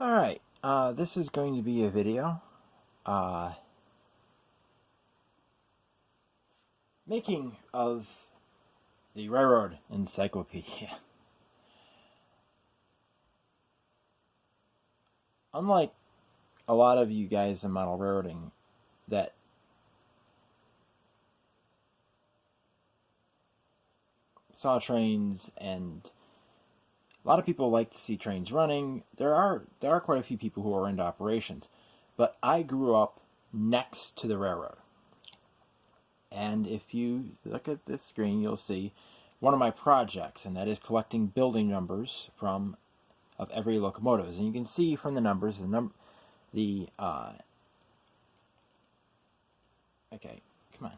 Alright, this is going to be a video making of the railroad encyclopedia. Unlike a lot of you guys in model railroading that saw trains, and a lot of people like to see trains running. There are quite a few people who are into operations, but I grew up next to the railroad. And if you look at this screen, you'll see one of my projects, and that is collecting building numbers of every locomotive. And you can see from the numbers, okay, come on.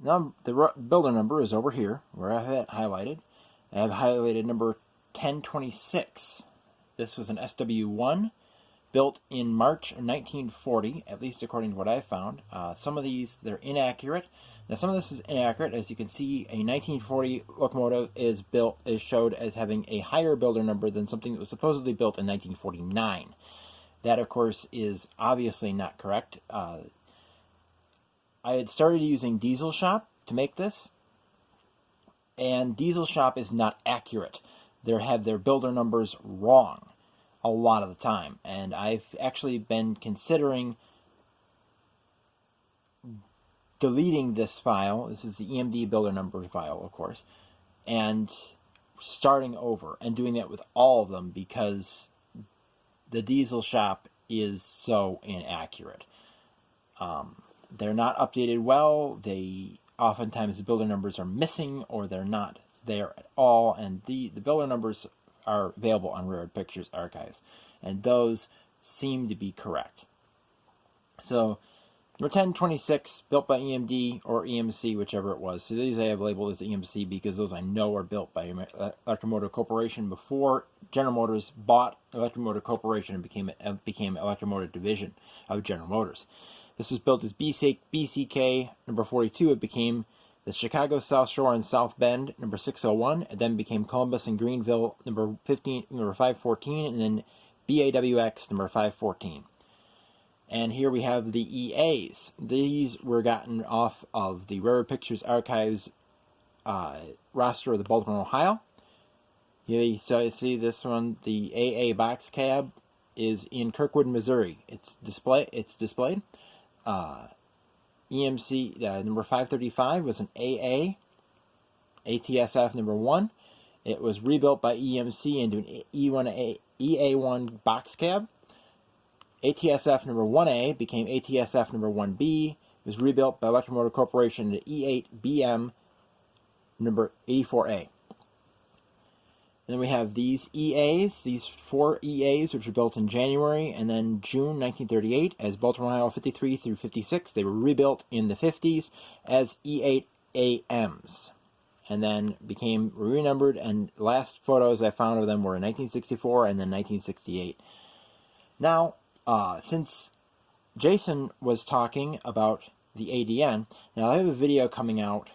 Now, the builder number is over here, where I have it highlighted. I have highlighted number 1026. This was an SW1 built in March of 1940, at least according to what I found. Some of these, they're inaccurate. Now, some of this is inaccurate. As you can see, a 1940 locomotive is showed as having a higher builder number than something that was supposedly built in 1949. That, of course, is obviously not correct. I had started using Diesel Shop to make this, and Diesel Shop is not accurate. They have their builder numbers wrong a lot of the time, and I've actually been considering deleting this file. This is the EMD builder number file, of course, and starting over and doing that with all of them, because the Diesel Shop is so inaccurate. They're not updated well. Oftentimes the builder numbers are missing, or they're not there at all, and the builder numbers are available on Railroad Pictures Archives, and those seem to be correct. So, number 1026, built by EMD or EMC, whichever it was. So these I have labeled as EMC because those I know are built by Electromotive Corporation before General Motors bought Electromotive Corporation and became Electromotive Division of General Motors. This was built as BCK number 42. It became the Chicago South Shore and South Bend number 601. It then became Columbus and Greenville number 514, and then BAWX number 514. And here we have the EAs. These were gotten off of the Railroad Pictures Archives roster of the Baltimore, Ohio. So you see this one, the AA box cab is in Kirkwood, Missouri. It's displayed. EMC number 535 was an AA, ATSF number 1. It was rebuilt by EMC into an EA1 box cab. ATSF number 1A became ATSF number 1B. It was rebuilt by Electromotive Corporation into E8BM number 84A. Then we have these EAs, these 4 EAs, which were built in January and then June 1938 as Baltimore, Ohio 53 through 56. They were rebuilt in the 50s as E8AMs, and then became renumbered, and last photos I found of them were in 1964 and then 1968. Now, since Jason was talking about the ADN, now I have a video coming out,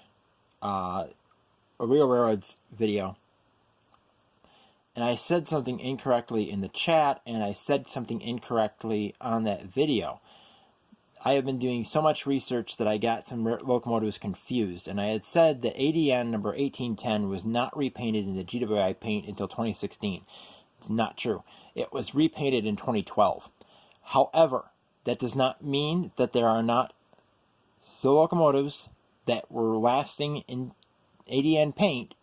a Real Railroads video, and I said something incorrectly in the chat, and I said something incorrectly on that video. I have been doing so much research that I got some locomotives confused, and I had said that ADN number 1810 was not repainted in the GWI paint until 2016. It's not true. It was repainted in 2012. However, that does not mean that there are not still locomotives that were lasting in ADN paint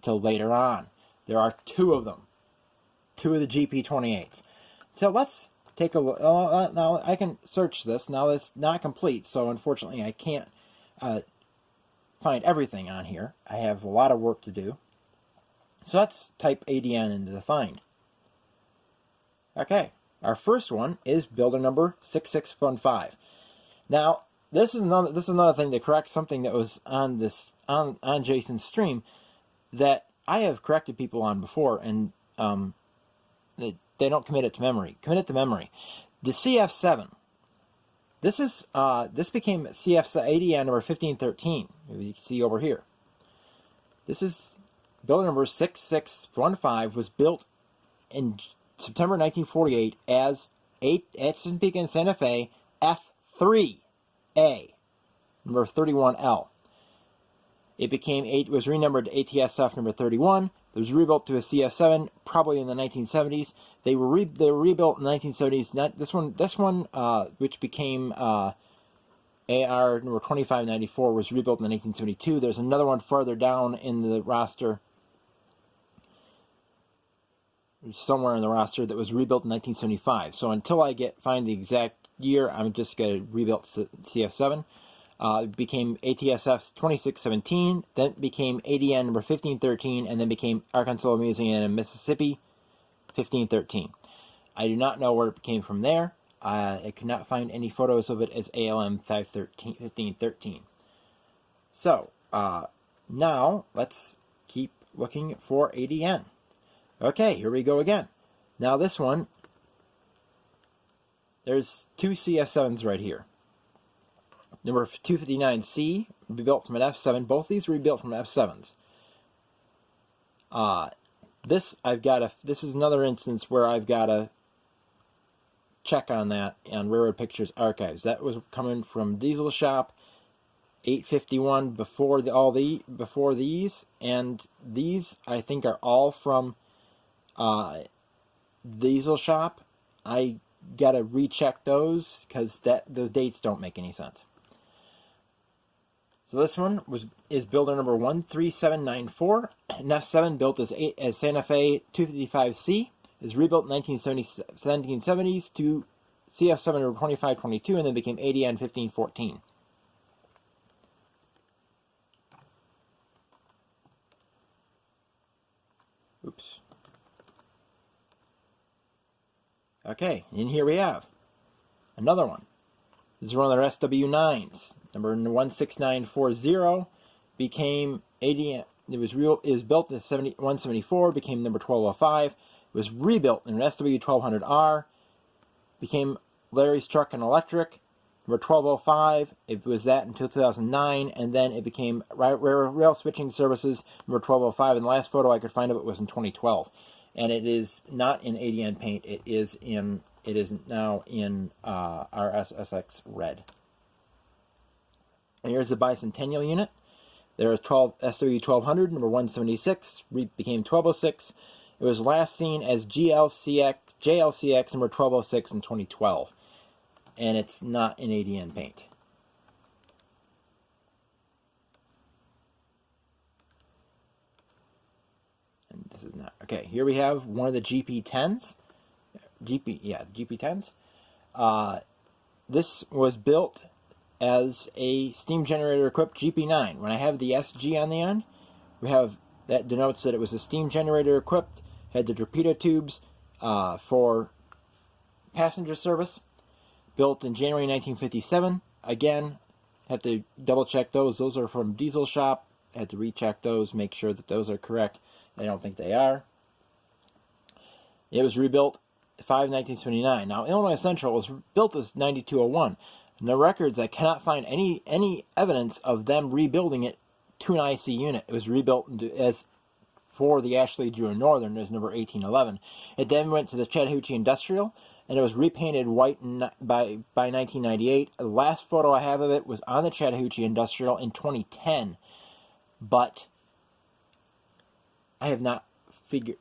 till later on. There are 2 of them. 2 of the GP28s. So let's take a look. Now I can search this. Now it's not complete, so unfortunately I can't find everything on here. I have a lot of work to do. So let's type ADN into the find. Okay, our first one is builder number 6615. Now this is another thing to correct something that was on Jason's stream that I have corrected people on before, and they don't commit it to memory. Commit it to memory. The CF7. This became CF ADN number 1513. You can see over here. This is building number 6615 was built in September 1948 as Atchison Peak and Santa Fe F3A, number 31L. It was renumbered to ATSF number 31. It was rebuilt to a CS7 probably in the 1970s. They were rebuilt in the 1970s. Not this one, which became AR number 2594, was rebuilt in the 1972. There's another one farther down in the roster, somewhere in the roster, that was rebuilt in 1975. So until I find the exact year, I'm just going to rebuild CF7. It became ATSF 2617, then it became ADN number 1513, and then became Arkansas, Louisiana, and Mississippi 1513. I do not know where it came from there. I could not find any photos of it as ALM 1513. So, now let's keep looking for ADN. Okay, here we go again. Now this one, there's two CF7s right here. Number 259C, rebuilt from an F7. Both these were rebuilt from F7s. This is another instance where I've got to check on that on Railroad Pictures Archives. That was coming from Diesel Shop 851 before these, and these I think are all from Diesel Shop. I gotta recheck those because those dates don't make any sense. So this one is builder number 13794, an F7 built as Santa Fe 255C. Is rebuilt in 1970s to CF7 number 2522, and then became ADN 1514. Oops. Okay, and here we have another one. This is one of their SW9s. Number 16940 became ADN. It was built in 174, became number 1205. It was rebuilt in an SW1200R, became Larry's Truck and Electric, number 1205. It was that in 2009, and then it became Rail Switching Services, number 1205. And the last photo I could find of it was in 2012. And it is not in ADN paint. It is now in RSSX red. And here's the bicentennial unit. There is SW1200, number 176, became 1206. It was last seen as JLCX number 1206 in 2012. And it's not in ADN paint. And this is not. Okay, here we have one of the GP10s. GP10s. This was built as a steam generator equipped GP9. When I have the SG on the end, we have that denotes that it was a steam generator equipped, had the torpedo tubes for passenger service, built in January 1957. Again, had to double check those. Those are from Diesel Shop. Had to recheck those, make sure that those are correct. I don't think they are. It was rebuilt 5/1979. Now, Illinois Central was built as 9201. In the records, I cannot find any evidence of them rebuilding it to an IC unit. It was rebuilt as for the Ashley Drew Northern as number 1811. It then went to the Chattahoochee Industrial, and it was repainted white by 1998. The last photo I have of it was on the Chattahoochee Industrial in 2010, but I have not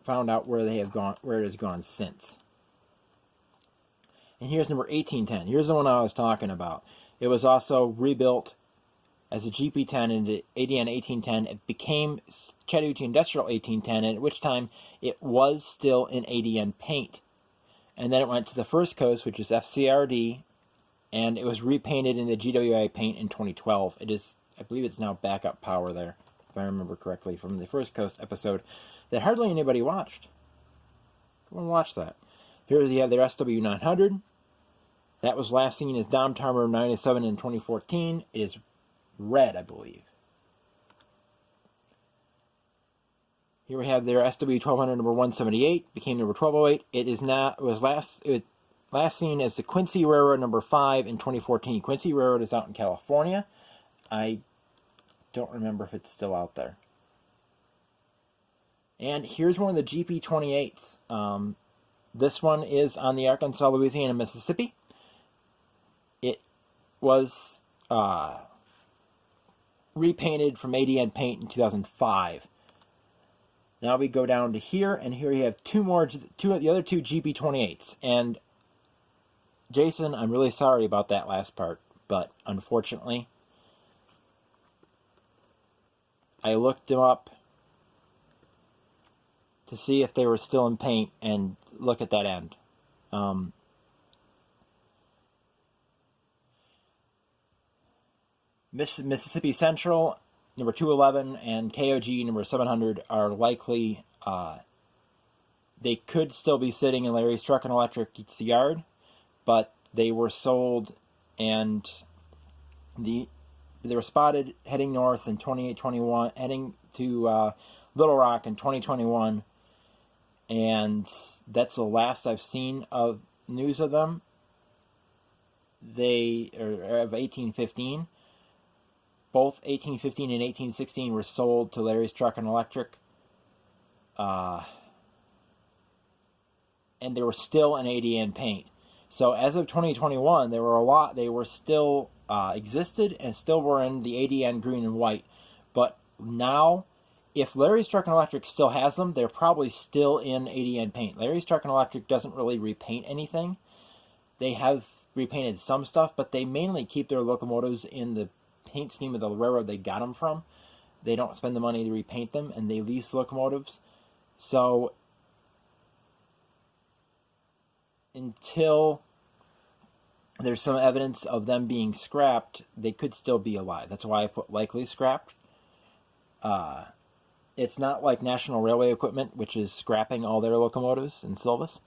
found out where it has gone since. And here's number 1810. Here's the one I was talking about. It was also rebuilt as a GP10 into ADN 1810. It became Chattahoochee Industrial 1810, and at which time it was still in ADN paint. And then it went to the First Coast, which is FCRD, and it was repainted in the GWI paint in 2012. I believe it's now backup power there, if I remember correctly, from the First Coast episode that hardly anybody watched. Go and watch that. Here you have their SW900. That was last seen as Dom Tarmer 97 in 2014. It is red, I believe. Here we have their SW1200 number 178, became number 1208. It was last seen as the Quincy Railroad number 5 in 2014. Quincy Railroad is out in California. I don't remember if it's still out there. And here's one of the GP28s. This one is on the Arkansas, Louisiana, Mississippi. It was repainted from ADN paint in 2005. Now we go down to here, and here you have the other two GP28s. And Jason, I'm really sorry about that last part, but unfortunately, I looked them up to see if they were still in paint, and look at that end. Mississippi Central, number 211, and KOG, number 700, are likely, they could still be sitting in Larry's Truck and Electric's yard, but they were sold, and they were spotted heading north in 2821, heading to Little Rock in 2021, and that's the last I've seen of news of them. They are of 1815. Both 1815 and 1816 were sold to Larry's Truck and Electric, and they were still in ADN paint. So as of 2021, there were a lot. They were still existed and still were in the ADN green and white. But now, if Larry's Truck and Electric still has them, they're probably still in ADN paint. Larry's Truck and Electric doesn't really repaint anything. They have repainted some stuff, but they mainly keep their locomotives in the paint scheme of the railroad they got them from. They don't spend the money to repaint them, and they lease locomotives. So until there's some evidence of them being scrapped, they could still be alive. That's why I put likely scrapped. It's not like National Railway Equipment, which is scrapping all their locomotives in Silvis.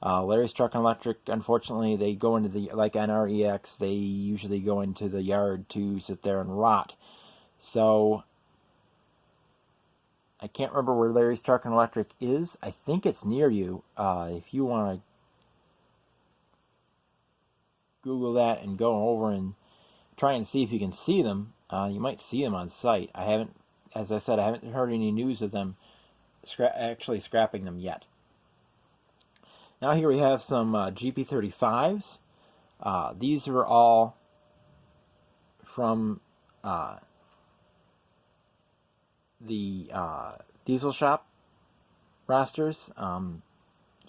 Larry's Truck and Electric, unfortunately, they go into the, like NREX, they usually go into the yard to sit there and rot. So, I can't remember where Larry's Truck and Electric is. I think it's near you. If you want to Google that and go over and try and see if you can see them, you might see them on site. I haven't, as I said, I haven't heard any news of them actually scrapping them yet. Now here we have some GP35s. These are all from the diesel shop rosters.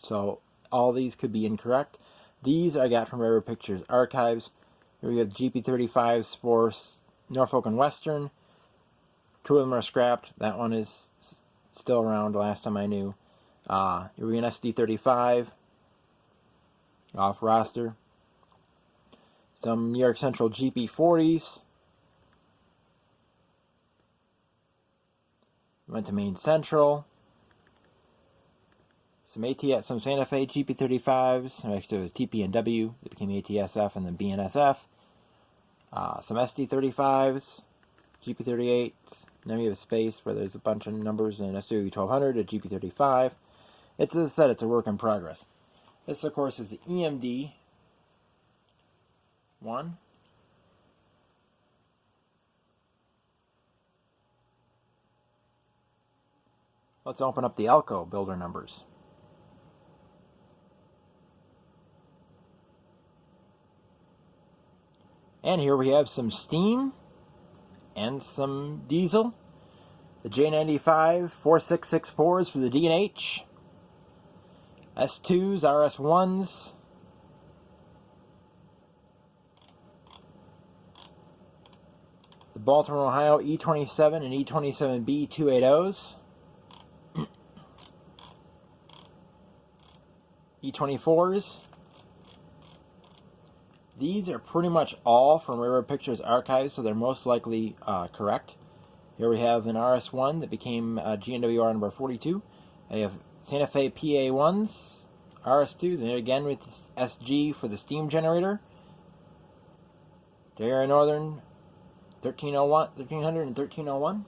So all these could be incorrect. These I got from Railroad Pictures Archives. Here we have GP35s for Norfolk and Western. Two of them are scrapped. That one is still around last time I knew. Here we have an SD35 off roster. Some New York Central GP40s. Went to Maine Central. Some some Santa Fe GP35s. Actually, TP&W. They became ATSF and then BNSF. Some SD35s. GP38s. Then we have a space where there's a bunch of numbers in SW1200, a GP35. It's, as I said, it's a work in progress. This, of course, is the EMD one. Let's open up the Elko builder numbers. And here we have some steam and some diesel. The J95 4664s for the D&H. S2s, RS1s. The Baltimore, Ohio E27 and E27B 280s. E24s. These are pretty much all from Railroad Pictures Archives, so they're most likely correct. Here we have an RS1 that became GNWR number 42. I have Santa Fe PA1s, RS2s, and again with SG for the steam generator. JR Northern 1300 and 1301.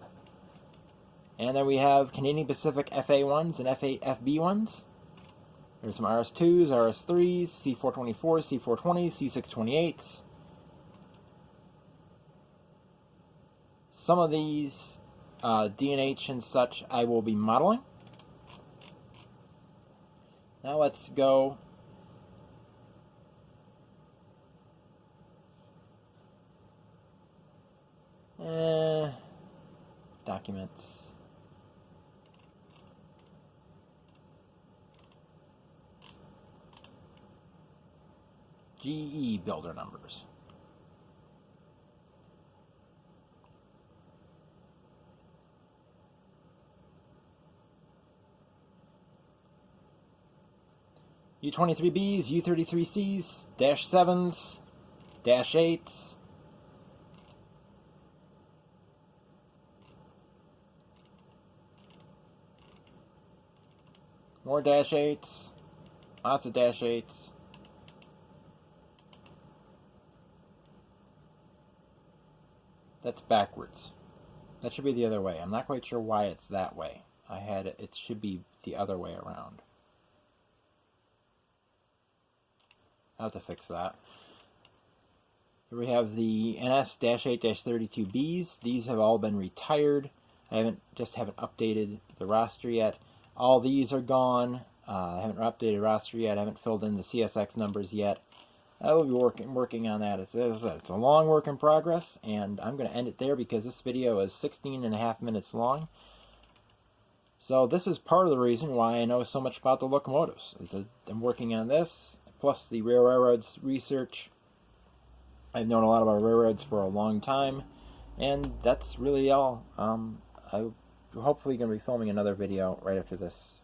And then we have Canadian Pacific FA1s and FB1s. There's some RS2s, RS3s, C424s, C420s, C628s. Some of these D&H and such I will be modeling. Now let's go documents. GE builder numbers. U-23Bs, U-33Cs, Dash 7s, Dash 8s, more Dash 8s, lots of Dash 8s. That's backwards. That should be the other way. I'm not quite sure why it's that way. It should be the other way around. I'll have to fix that. Here we have the NS-8-32Bs. These have all been retired. I haven't updated the roster yet. All these are gone. I haven't updated roster yet. I haven't filled in the CSX numbers yet. I will be working on that. It's a long work in progress, and I'm going to end it there because this video is 16.5 minutes long. So this is part of the reason why I know so much about the locomotives. I'm working on this, plus the railroads research. I've known a lot about railroads for a long time, and that's really all. I'm hopefully going to be filming another video right after this.